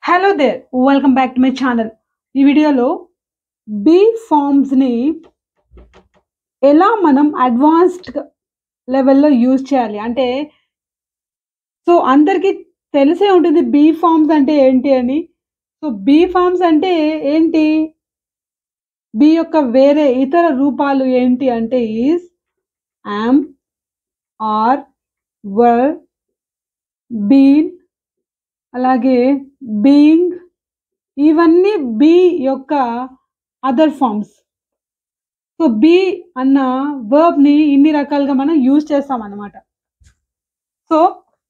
Hello there welcome back to my channel. ఈ వీడియోలో be ఫార్మ్స్ని ఎలా మనం అడ్వాన్స్డ్ లెవెల్లో యూజ్ చేయాలి అంటే అందరికీ తెలిసే ఉంటుంది బీ ఫార్మ్స్ అంటే ఏంటి అని. బీ ఫార్మ్స్ అంటే ఏంటి, బీ యొక్క వేరే ఇతర రూపాలు ఏంటి అంటే is, am, are, were, been, అలాగే బీయింగ్, ఇవన్నీ బీ యొక్క అదర్ ఫార్మ్స్. బీ అన్న వర్బ్ని ఇన్ని రకాలుగా మనం యూజ్ చేస్తాం అన్నమాట.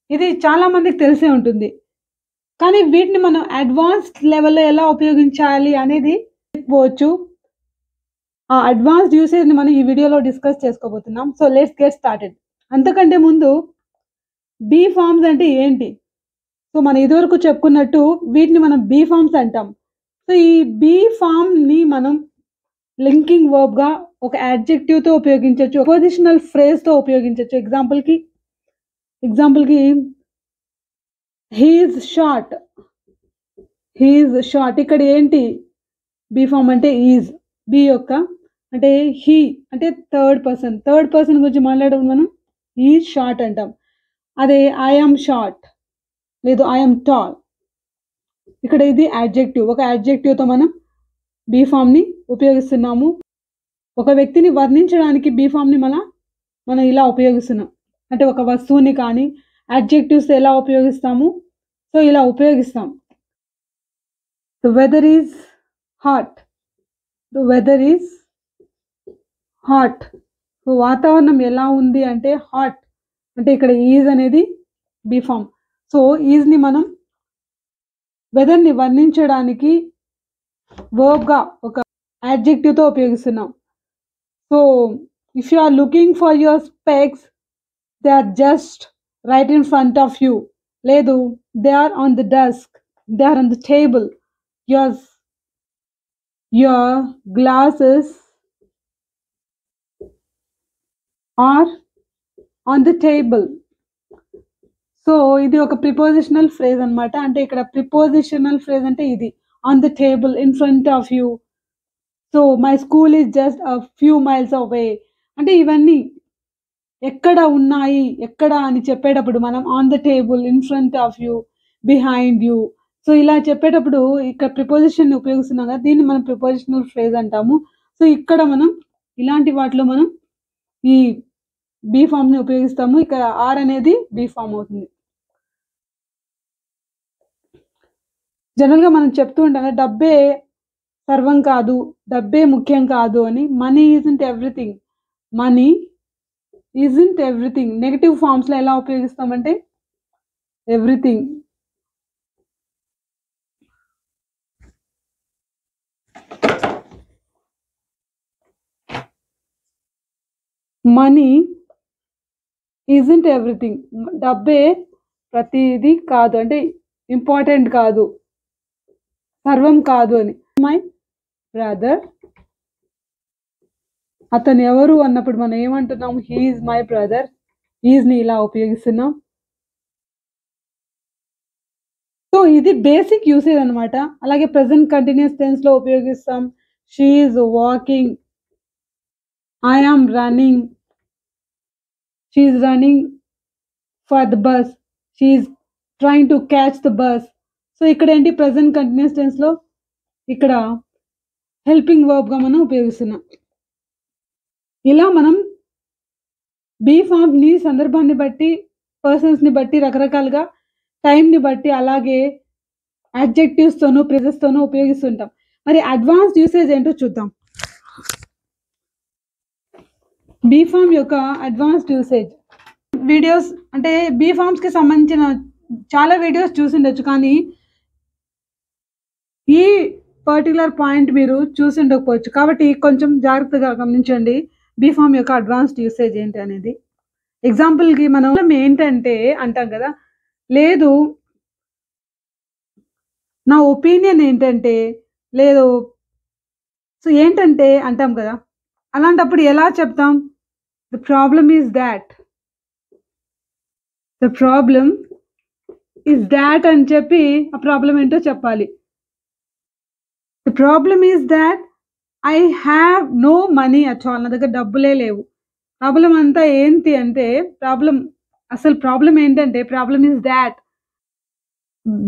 ఇది చాలా మందికి తెలిసే ఉంటుంది, కానీ వీటిని మనం అడ్వాన్స్డ్ లెవెల్లో ఎలా ఉపయోగించాలి అనేది చెప్పవచ్చు. ఆ అడ్వాన్స్డ్ యూసేజ్ని మనం ఈ వీడియోలో డిస్కస్ చేసుకోబోతున్నాం. Let's get started. అంతకంటే ముందు బీ ఫార్మ్స్ అంటే ఏంటి? మనం ఇదివరకు చెప్పుకున్నట్టు వీటిని మనం బీ ఫార్మ్స్ అంటాం. ఈ బీ ఫార్మ్ని మనం లింకింగ్ వర్బ్గా ఒక యాడ్జెక్టివ్తో ఉపయోగించవచ్చు, పొజిషనల్ ఫ్రేజ్తో ఉపయోగించవచ్చు. ఎగ్జాంపుల్కి హీఈస్ షార్ట్. ఇక్కడ ఏంటి బీ ఫార్మ్ అంటే ఈజ్, బీ యొక్క అంటే హీ అంటే థర్డ్ పర్సన్ గురించి మాట్లాడడం మనం ఈజ్ షార్ట్ అంటాం. అదే ఐఎమ్ షార్ట్ లేదు ఐఎమ్ టాల్, ఇక్కడ ఇది యాడ్జెక్టివ్. ఒక యాడ్జెక్టివ్తో మనం బీ ఫామ్ని ఉపయోగిస్తున్నాము. ఒక వ్యక్తిని వర్ణించడానికి బీ ఫామ్ని మనం ఇలా ఉపయోగిస్తున్నాం. అంటే ఒక వస్తువుని కానీ యాడ్జెక్టివ్స్ ఎలా ఉపయోగిస్తాము, ఇలా ఉపయోగిస్తాం. The weather is hot. వాతావరణం ఎలా ఉంది అంటే హాట్, అంటే ఇక్కడ ఈజ్ అనేది బీ ఫామ్. ఈజ్ని మనం వెదర్ని వర్ణించడానికి వర్బ్గా ఒక యాడ్జెక్టివ్తో ఉపయోగిస్తున్నాం. If you are looking for your specs, they are just right in front of you. లేదు, they are on the desk, they are on the table. your glasses are on the table. ఇది ఒక prepositional phrase అన్నమాట. అంటే ఇక్కడ prepositional phrase అంటే ఇది, on the table, in front of you. My school is just a few miles అవే. అంటే ఇవన్నీ ఎక్కడ ఉన్నాయి, ఎక్కడ అని చెప్పేటప్పుడు మనం on the table, in front of you, behind you, ఇలా చెప్పేటప్పుడు ఇక్కడ ప్రిపోజిషన్ ఉపయోగిస్తున్నాం కదా, దీన్ని మనం ప్రిపోజిషనల్ ఫ్రేజ్ అంటాము. ఇక్కడ మనం ఇలాంటి వాటిలో మనం ఈ బీ ఫామ్ని ఉపయోగిస్తాము. ఇక్కడ ఆర్ అనేది బీ ఫామ్ అవుతుంది. జనరల్గా మనం చెప్తూ ఉంటాం కదా, డబ్బే సర్వం కాదు, డబ్బే ముఖ్యం కాదు అని. Money isn't everything. Money isn't everything negative ఫామ్స్లో ఎలా ఉపయోగిస్తామంటే ఎవ్రీథింగ్. మనీ ఈజంట్ ఎవ్రీథింగ్, డబ్బే ప్రతిదీ కాదు, అంటే ఇంపార్టెంట్ కాదు, సర్వం కాదు అని. మై బ్రదర్, అతను ఎవరు అన్నప్పుడు మనం ఏమంటున్నాం, హీ ఈజ్ మై బ్రదర్. ఈజ్ని ఇలా ఉపయోగిస్తున్నాం. ఇది బేసిక్ యూసేజ్ అనమాట. అలాగే ప్రెసెంట్ కంటిన్యూస్ టెన్స్లో ఉపయోగిస్తాం. She is walking, I am running, she is running for the bus, she is trying to catch the bus. ఇక్కడ ఏంటి, ప్రెసెంట్ కంటిన్యూస్ టెన్స్లో ఇక్కడ హెల్పింగ్ వర్బ్గా మనం ఉపయోగిస్తున్నాం. ఇలా మనం బీ ఫామ్ని సందర్భాన్ని బట్టి, పర్సన్స్ని బట్టి, రకరకాలుగా టైంని బట్టి, అలాగే యాడ్జెక్టివ్స్తోనూ ప్రెజెస్తోనూ ఉపయోగిస్తుంటాం. మరి అడ్వాన్స్డ్ యూసేజ్ ఏంటో చూద్దాం. బీ ఫామ్ యొక్క అడ్వాన్స్డ్ యూసేజ్ వీడియోస్, అంటే బీ ఫామ్స్కి సంబంధించిన చాలా వీడియోస్ చూసిండొచ్చు, కానీ ఈ పర్టికులర్ పాయింట్ మీరు చూసి ఉండకపోవచ్చు. కాబట్టి కొంచెం జాగ్రత్తగా గమనించండి బీ ఫామ్ యొక్క అడ్వాన్స్డ్ యూసేజ్ ఏంటి అనేది. ఎగ్జాంపుల్కి మనం ఏంటంటే అంటాం కదా, లేదు నా ఒపీనియన్ ఏంటంటే, లేదు ఏంటంటే అంటాం కదా. అలాంటప్పుడు ఎలా చెప్తాం, the problem is that, the problem is that అని చెప్పి ఆ ప్రాబ్లం ఏంటో చెప్పాలి. The problem is that I have no money at all. నా దగ్గర డబ్బులే లేవు. ప్రాబ్లం అంతా ఏంటి అంటే అసలు ప్రాబ్లం ఏంటంటే ప్రాబ్లమ్ ఈస్ దాట్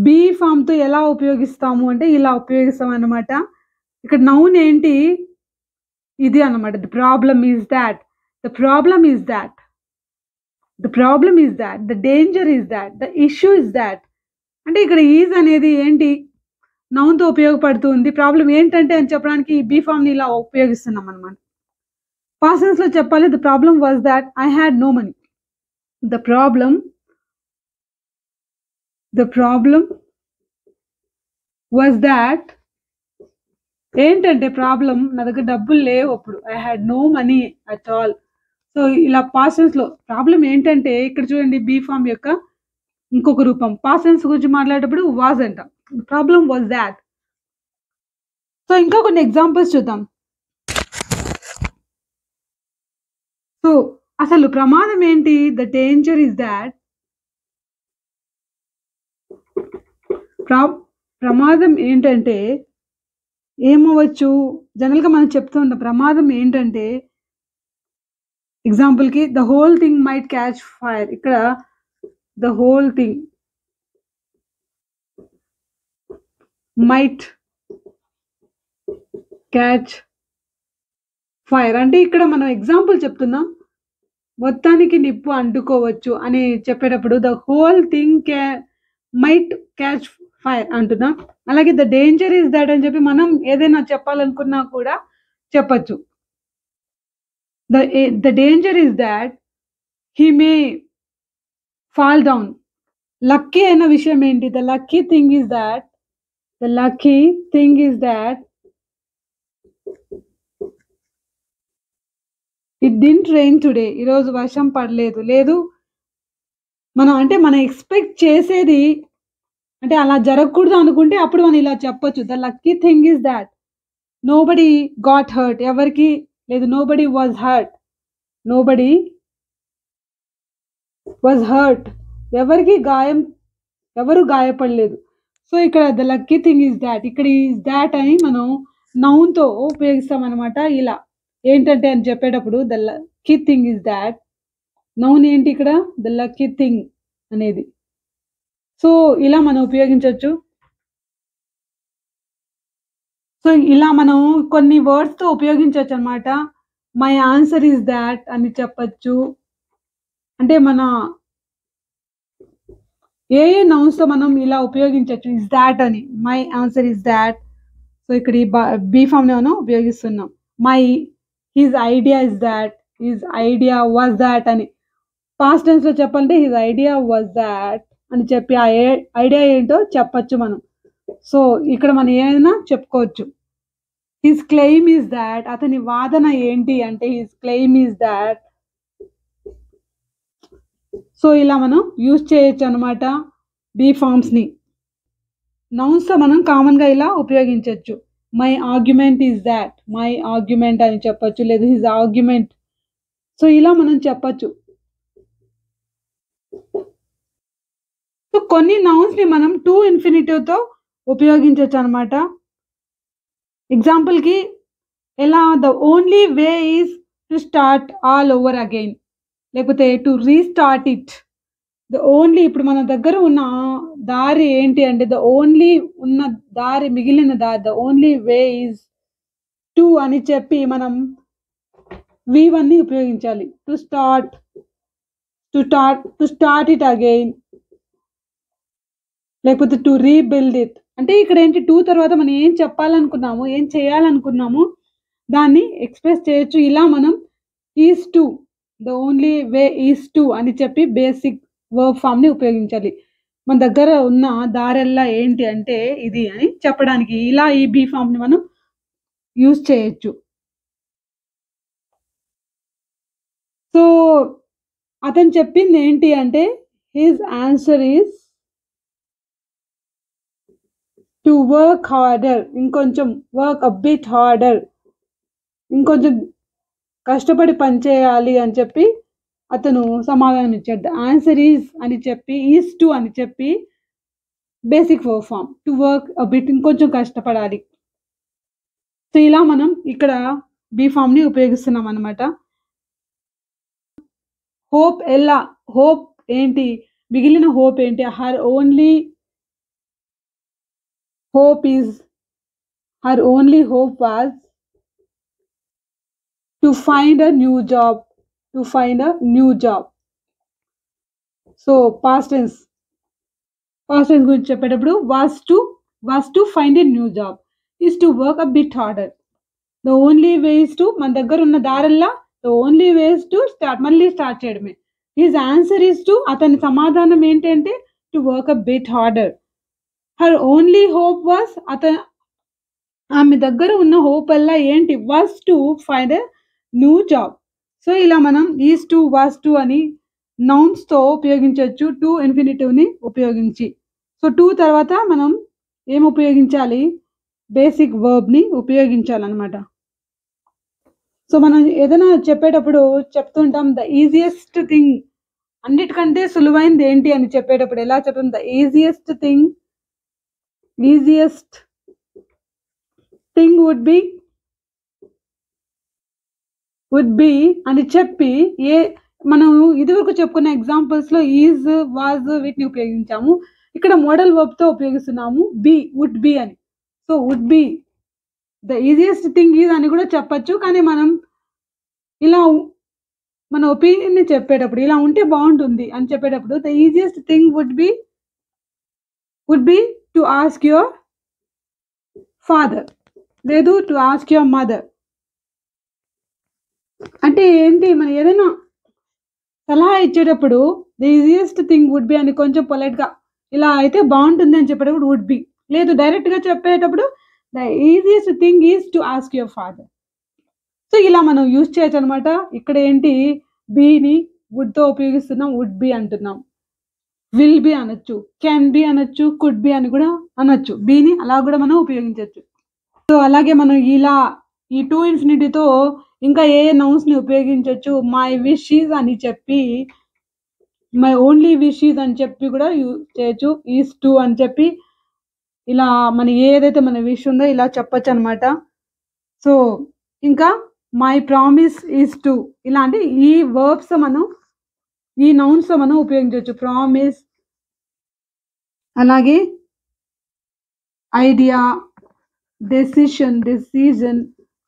బీ ఫామ్‌తో ఎలా ఉపయోగిస్తాము అంటే ఇలా ఉపయోగిస్తాం అన్నమాట. ఇక్కడ నౌన్ ఏంటి? ఇది అన్నమాట. The problem is that. The problem is that. The problem is that. The danger is that. The issue is that. అంటే ఇక్కడ ఈజ్ అనేది ఏంటి? నౌన్‌తో ఉపయోగపడుతుంది. ప్రాబ్లమ్ ఏంటంటే అని చెప్పడానికి ఈ బీ ఫామ్‌ని ఇలా ఉపయోగిస్తున్నాం అన్నమాట. పాస్ట్ టెన్స్‌లో చెప్పాలి the problem was that I had no money. The problem was that ఏంటంటే ప్రాబ్లమ్ నా దగ్గర డబ్బులు లేవు అప్పుడు. I had no money at all. So ఇలా పాస్ట్ టెన్స్‌లో ప్రాబ్లమ్ ఏంటంటే ఇక్కడ చూడండి బీ ఫామ్ యొక్క ఇంకొక రూపం. పాస్ట్ టెన్స్ గురించి మాట్లాడేటప్పుడు వాస్ అంట. Problem was that. సో ఇంకా కొన్ని ఎగ్జాంపుల్స్ చూద్దాం. సో అసలు ప్రమాదం ఏంటి? ద డేంజర్ ఈస్ దాట్ ప్రమాదం ఏంటంటే ఏమవ్వచ్చు? జనరల్‌గా మనం చెప్తూ ఉంటాం. ప్రమాదం ఏంటంటే ఎగ్జాంపుల్‌కి the whole thing might catch fire. ఇక్కడ the whole thing might catch fire అంటే ఇక్కడ మనం ఎగ్జాంపుల్ చెప్తున్నాం. మొత్తానికి నిప్పు అంటుకోవచ్చు అని చెప్పేటప్పుడు the whole thing might catch fire అంటున్నాం. అలాగే ద డేంజర్ ఈస్ దాట్ అని చెప్పి మనం ఏదైనా చెప్పాలనుకున్నా కూడా చెప్పొచ్చు. The danger is that he may fall down. Lucky అయిన విషయం ఏంటి? The lucky thing is that it didn't rain today. ఈరోజు వర్షం పడలేదు. లేదు మనం ఎక్స్‌పెక్ట్ చేసేది అంటే అలా జరగకూడదు అనుకుంటే అప్పుడు మనం ఇలా చెప్పొచ్చు. The lucky thing is that nobody got hurt. ఎవరికి లేదు. Nobody was hurt. ఎవరు గాయపడలేదు. సో ఇక్కడ the lucky thing is that. ఇక్కడ ఈస్ దాట్ అని మనం నౌన్‌తో ఉపయోగిస్తాం అన్నమాట. ఇలా ఏంటంటే అని చెప్పేటప్పుడు the lucky thing is that. Noun ఏంటి ఇక్కడ? ద లక్కీ థింగ్ అనేది. సో ఇలా మనం ఉపయోగించొచ్చు. సో ఇలా మనం కొన్ని వర్డ్స్‌తో ఉపయోగించొచ్చు అన్నమాట. మై ఆన్సర్ ఈస్ దాట్ అని చెప్పొచ్చు. అంటే మన ఏ నౌన్స్‌తో మనం ఇలా ఉపయోగించొచ్చు. ఈస్ దాట్ అని. My answer is that. So ఇక్కడ ఈ బీ ఫామ్‌ని మనం ఉపయోగిస్తున్నాం. His idea is that. His idea was that అని. పాస్ట్ టెన్స్‌లో చెప్పాలంటే హిస్ ఐడియా వాస్ దాట్ అని చెప్పి ఆ ఐడియా ఏంటో చెప్పొచ్చు మనం. సో ఇక్కడ మనం ఏదైనా చెప్పుకోవచ్చు. His claim is that. అతని వాదన ఏంటి అంటే his claim is that. So ఇలా మనం యూజ్ చేయొచ్చు అన్నమాట బీ ఫామ్స్‌ని. నౌన్స్‌తో మనం కామన్‌గా ఇలా ఉపయోగించొచ్చు. My argument is that. My argument అని చెప్పొచ్చు. లేదా హిస్ ఆర్గ్యుమెంట్. సో ఇలా మనం చెప్పొచ్చు. సో కొన్ని నౌన్స్‌ని మనం టు ఇన్ఫినిటివ్‌తో ఉపయోగించొచ్చు అన్నమాట. ఎగ్జాంపుల్‌కి ఎలా the only way is to start all over again. లేకపోతే to restart it. The only ఇప్పుడు మన దగ్గర ఉన్న దారి ఏంటి అంటే ద ఓన్లీ ఉన్న దారి మిగిలిన దారి the only way is to అని చెప్పి మనం V1ని ఉపయోగించాలి. To start it again. లేకపోతే టు రీబిల్డ్ ఇట్. అంటే ఇక్కడ ఏంటి టు తర్వాత మనం ఏం చెప్పాలనుకున్నాము, ఏం చేయాలనుకున్నాము దాన్ని ఎక్స్‌ప్రెస్ చేయొచ్చు. ఇలా మనం is to the only way is to అని చెప్పి బేసిక్ వర్బ్ ఫామ్‌ని ఉపయోగించాలి. మన దగ్గర ఉన్న దారెల్లా ఏంటి అంటే ఇది అని చెప్పడానికి ఇలా ఈ బీ ఫామ్‌ని మనం యూజ్ చేయొచ్చు. సో అతను చెప్పింది ఏంటి అంటే his answer is to work harder. ఇంకొంచెం వర్క్ అ బిట్ హార్డర్. ఇంకొంచెం కష్టపడి పని చేయాలి అని చెప్పి అతను సమాధానం ఇచ్చాడు. ద ఆన్సర్ ఈస్ అని చెప్పి ఈస్ టు అని చెప్పి basic verb form. To work a bit ఇంకొంచెం కష్టపడాలి. సో ఇలా మనం ఇక్కడ బీ ఫామ్‌ని ఉపయోగిస్తున్నాం అన్నమాట. హోప్ ఎలా? హోప్ ఏంటి? మిగిలిన హోప్ ఏంటి? Her only hope is her only hope was to find a new job. To find a new job. So past tense. Past tense గురించి చెప్పేటప్పుడు was to find a new job. Is to work a bit harder. The only way is to మన దగ్గర ఉన్న దారల్లా the only way is to మళ్ళీ start చేయడమే. His answer is to అతని సమాధానం ఏంటంటే to work a bit harder. Her only hope was ఆమె దగ్గర ఉన్న హోప్ అల్లా ఏంటి? Was to find a new job. So ఇలా మనం ఈజ్ టు వాస్ టు అని నౌన్స్‌తో ఉపయోగించొచ్చు టు ఇన్ఫినిటివ్‌ని ఉపయోగించి. సో టు తర్వాత మనం ఏం ఉపయోగించాలి? బేసిక్ వర్బ్‌ని ఉపయోగించాలన్నమాట. సో మనం ఏదైనా చెప్పేటప్పుడు చెప్తుంటాం ద ఈజియెస్ట్ థింగ్, అన్నిటికంటే సులువైనది ఏంటి అని చెప్పేటప్పుడు ఎలా చెప్తాం? The easiest thing would be అని చెప్పి మనం ఇదివరకు చెప్పుకున్న ఎగ్జాంపుల్స్‌లో ఈజ్, వాజ్ వీటిని ఉపయోగించాము. ఇక్కడ మోడల్ వర్బ్‌తో ఉపయోగిస్తున్నాము వుడ్ బి అని. So would be the easiest thing is అని కూడా చెప్పొచ్చు. కానీ మనం ఇలా మన ఒపీనియన్‌ని చెప్పేటప్పుడు ఇలా ఉంటే బాగుంటుంది అని చెప్పేటప్పుడు the easiest thing would be to ask your father, లేదు టు ఆస్క్ యువర్ మదర్. అంటే ఏంటి? మనం ఏదైనా సలహా ఇచ్చేటప్పుడు the easiest thing would be అని కొంచెం పొలైట్‌గా ఇలా అయితే బాగుంటుంది అని చెప్పేటప్పుడు వుడ్ బి, లేదు డైరెక్ట్‌గా చెప్పేటప్పుడు the easiest thing is to ask your father. So ఇలా మనం యూజ్ చేయొచ్చు అనమాట. ఇక్కడ ఏంటి? బీని వుడ్‌తో ఉపయోగిస్తున్నాం. వుడ్ బి అంటున్నాం. విల్ బి అనొచ్చు, కెన్ బి అనొచ్చు, కుడ్ బి అని కూడా అనొచ్చు. బీని అలా కూడా మనం ఉపయోగించొచ్చు. సో అలాగే మనం ఇలా ఈ టు ఇన్ఫినిటీతో ఇంకా ఏ నౌన్స్‌ని ఉపయోగించొచ్చు? మై విష్ ఈజ్ అని చెప్పి, మై ఓన్లీ విష్ ఈజ్ అని చెప్పి కూడా యూజ్ చేయొచ్చు. ఈజ్ టు అని చెప్పి ఇలా మన ఏదైతే మన విష్ ఉందో ఇలా చెప్పొచ్చు అనమాట. సో ఇంకా మై ప్రామిస్ ఈజ్ టు ఇలాంటి ఈ వర్బ్స్ మనం ఈ నౌన్స్‌తో మనం ఉపయోగించొచ్చు. ప్రామిస్, అలాగే ఐడియా, డెసిజన్.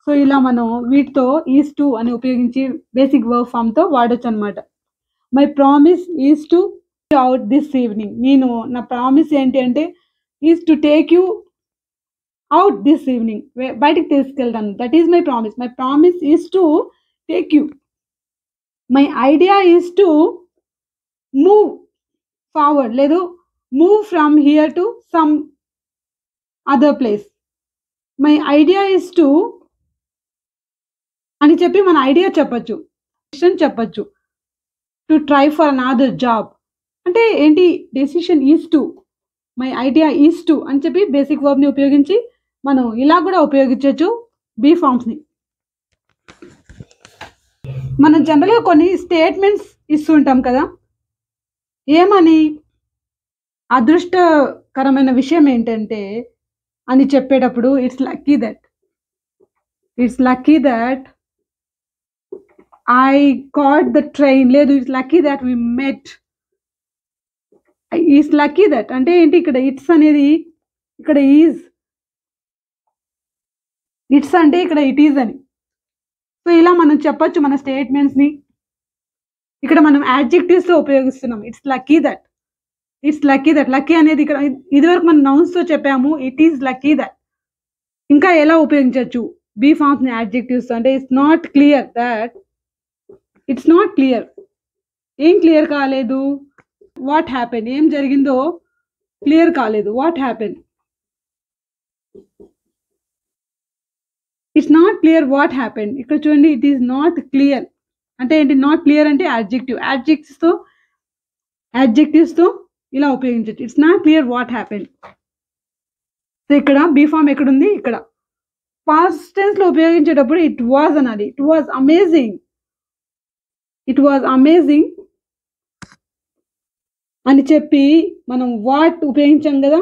సో ఇలా మనం వీటితో ఈజ్ టు అని ఉపయోగించి బేసిక్ వర్బ్ ఫామ్‌తో వాడొచ్చు అనమాట. My promise is to out this evening. నా ప్రామిస్ ఏంటి అంటే is to take you out this evening. బయటికి తీసుకెళ్తాను. That is my promise. My promise is to take you. My idea is to move forward, లేదు move from here to some other place. My idea is to అని చెప్పి మన idea చెప్పొచ్చు, చెప్పొచ్చు. To try for another job అంటే ఏంటి? Decision is to, my idea is to అని చెప్పి బేసిక్ వర్బ్‌ని ఉపయోగించి మనం ఇలా కూడా ఉపయోగించొచ్చు బీ ఫార్మ్స్‌ని. మనం జనరల్‌గా కొన్ని స్టేట్మెంట్స్ ఇస్తుంటాం కదా! ఏమని? అదృష్టకరమైన విషయం ఏంటంటే అని చెప్పేటప్పుడు it's lucky that I caught the train, లేదు it's lucky that we met. Is lucky that అంటే ఏంటి? ఇక్కడ ఇట్స్ అనేది ఇక్కడ ఈజ్, ఇట్స్ అంటే ఇక్కడ ఇట్ ఈజ్ అని. సో ఇలా మనం చెప్పొచ్చు మన స్టేట్మెంట్స్‌ని. ఇక్కడ మనం యాడ్జెక్టివ్స్‌తో ఉపయోగిస్తున్నాం. It's lucky that. లక్కీ అనేది ఇక్కడ ఇదివరకు మనం నౌన్స్‌తో చెప్పాము. It is lucky that. ఇంకా ఎలా ఉపయోగించొచ్చు బీ ఫార్మ్స్‌ని యాడ్జెక్టివ్స్‌తో అంటే ఇట్స్ నాట్ క్లియర్. ఏం క్లియర్ కాలేదు? వాట్ హ్యాపెన్, ఏం జరిగిందో క్లియర్ కాలేదు. What happen, it's not clear what happen. ఇక్కడ చూడండి ఇట్ ఈస్ నాట్ క్లియర్ అంటే ఏంటి? నాట్ క్లియర్ అంటే యాడ్జెక్టివ్స్‌తో ఇలా ఉపయోగించొచ్చు. It's not clear what happen. So ఇక్కడ బీ ఫార్మ్ ఎక్కడుంది? ఇక్కడ. పాస్ట్ టెన్స్‌లో ఉపయోగించేటప్పుడు ఇట్ వాజ్ అనాలి. It was amazing. అని చెప్పి మనం వాట్ ఉపయోగించాం కదా,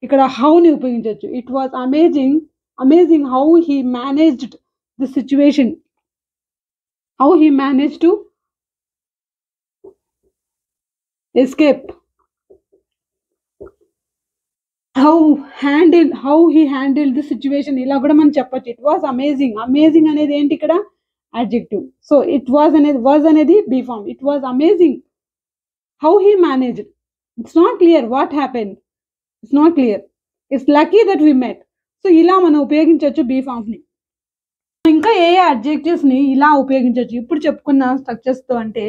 ఇక్కడ హౌని ఉపయోగించవచ్చు. It was amazing, amazing how he managed the situation, how he manage to escape, how he handle the situation, ఇలా కూడా మనం చెప్పొచ్చు. It was amazing. అమేజింగ్ అనేది ఏంటి ఇక్కడ adjective. సో ఇట్ వాజ్ అనేది be form. It was amazing how he managed. It's not clear what happen, it's not clear, it's lucky that we met. So ఇలా మనం ఉపయోగించవచ్చు బీ ఫామ్స్ ని. ఇంకా ఏ adjectives ని ఇలా ఉపయోగించవచ్చు ఇప్పుడు చెప్పుకున్న స్ట్రక్చర్స్ తో అంటే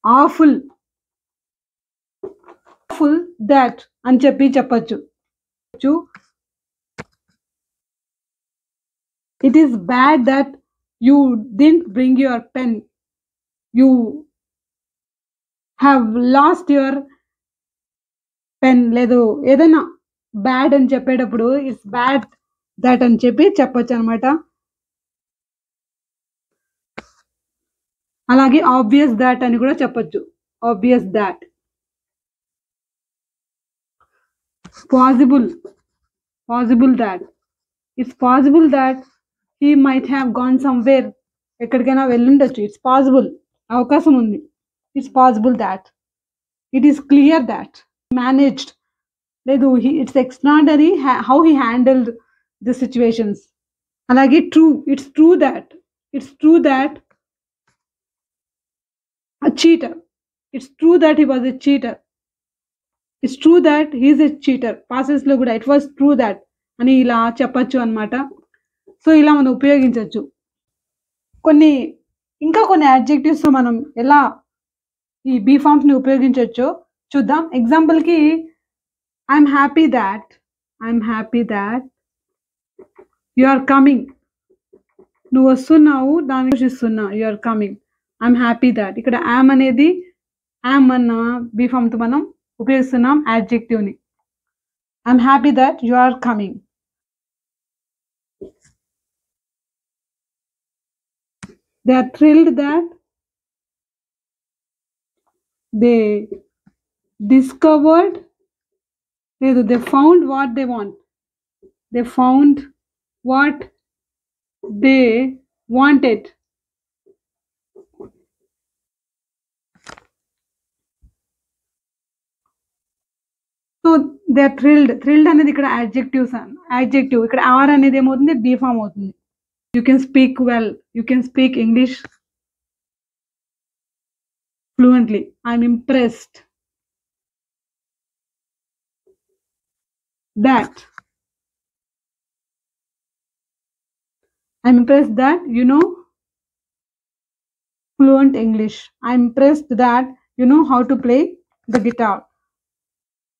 ఆఫుల్, ఫుల్ దాట్ అని చెప్పి చెప్పచ్చు. It is bad that you didn't bring your pen, you have lost your pen. లేదు ఏదైనా బ్యాడ్ అని చెప్పేటప్పుడు ఇట్స్ బ్యాడ్ దట్ అని చెప్పి చెప్పొచ్చు అనమాట. అలాగే ఆబ్వియస్ దాట్ అని కూడా చెప్పొచ్చు. Obvious that. Possible, possible that. It's possible that he might have gone somewhere, ఎక్కడికైనా వెళ్ళుండొచ్చు. ఇట్స్ పాసిబుల్, అవకాశం ఉంది. It's possible that. It is clear that managed. లేదు it's extraordinary how he handled the situations. అలాగే true, it's true that, it's true that a cheater. It's true that he was a cheater. It's true that he is a cheater. Passes లో కూడా it was true that అని ఇలా చెప్పచ్చు అనమాట. So ఇలా మనం ఉపయోగించవచ్చు. ఇంకా కొన్ని అడ్జెక్టివ్స్ మనం ఎలా ఈ బీ ఫార్మ్స్ ని ఉపయోగించవచ్చో చూద్దాం. ఎగ్జాంపుల్ కి I'm happy that you are coming. నువ్వు వస్తున్నావు, దాన్ని చూస్తున్నా. You are coming, I'm happy that. ఇక్కడ యామ్ అనేది యామ్ అన్న బీ ఫామ్ తో మనం ఉపయోగిస్తున్నాం యాడ్జెక్టివ్ ని. I'm happy that you are coming. They are thrilled that they discovered, లేదు they found what they want, they found what they wanted. So they are thrilled. Thrilled అనేది ఇక్కడ adjective. ఇక్కడ are అనేది ఏమవుతుంది, బీ ఫామ్ అవుతుంది. You can speak well, you can speak English fluently. I'm impressed that, I'm impressed that you know fluent English. I'm impressed that you know how to play the guitar,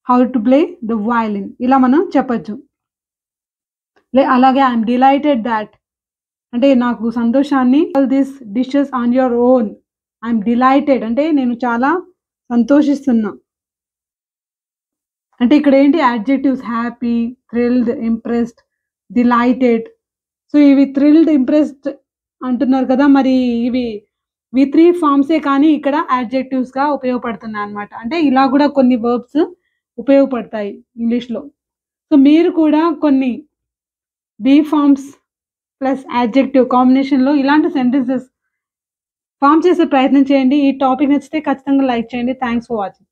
how to play the violin. ఇలా మనం చెప్పచ్చు. అలాగే I'm delighted that అంటే నాకు సంతోషాన్ని, all these dishes on your own. I'm delighted అంటే నేను చాలా సంతోషిస్తున్నా. అంటే ఇక్కడ ఏంటి adjectives happy, thrilled, impressed, delighted. So ఇవి థ్రిల్డ్, ఇంప్రెస్డ్ అంటున్నారు కదా, మరి ఇవి వి3 ఫార్మ్సే కానీ ఇక్కడ యాడ్జెక్టివ్స్ గా ఉపయోగపడుతున్నాయి అనమాట. అంటే ఇలా కూడా కొన్ని వర్బ్స్ ఉపయోగపడతాయి ఇంగ్లీష్లో. సో మీరు కూడా కొన్ని బీ ఫార్మ్స్ ప్లస్ యాడ్జెక్టివ్ కాంబినేషన్లో ఇలాంటి సెంటెన్సెస్ ఫామ్ చేసే ప్రయత్నం చేయండి. ఈ టాపిక్ నచ్చితే ఖచ్చితంగా లైక్ చేయండి. Thanks for watching.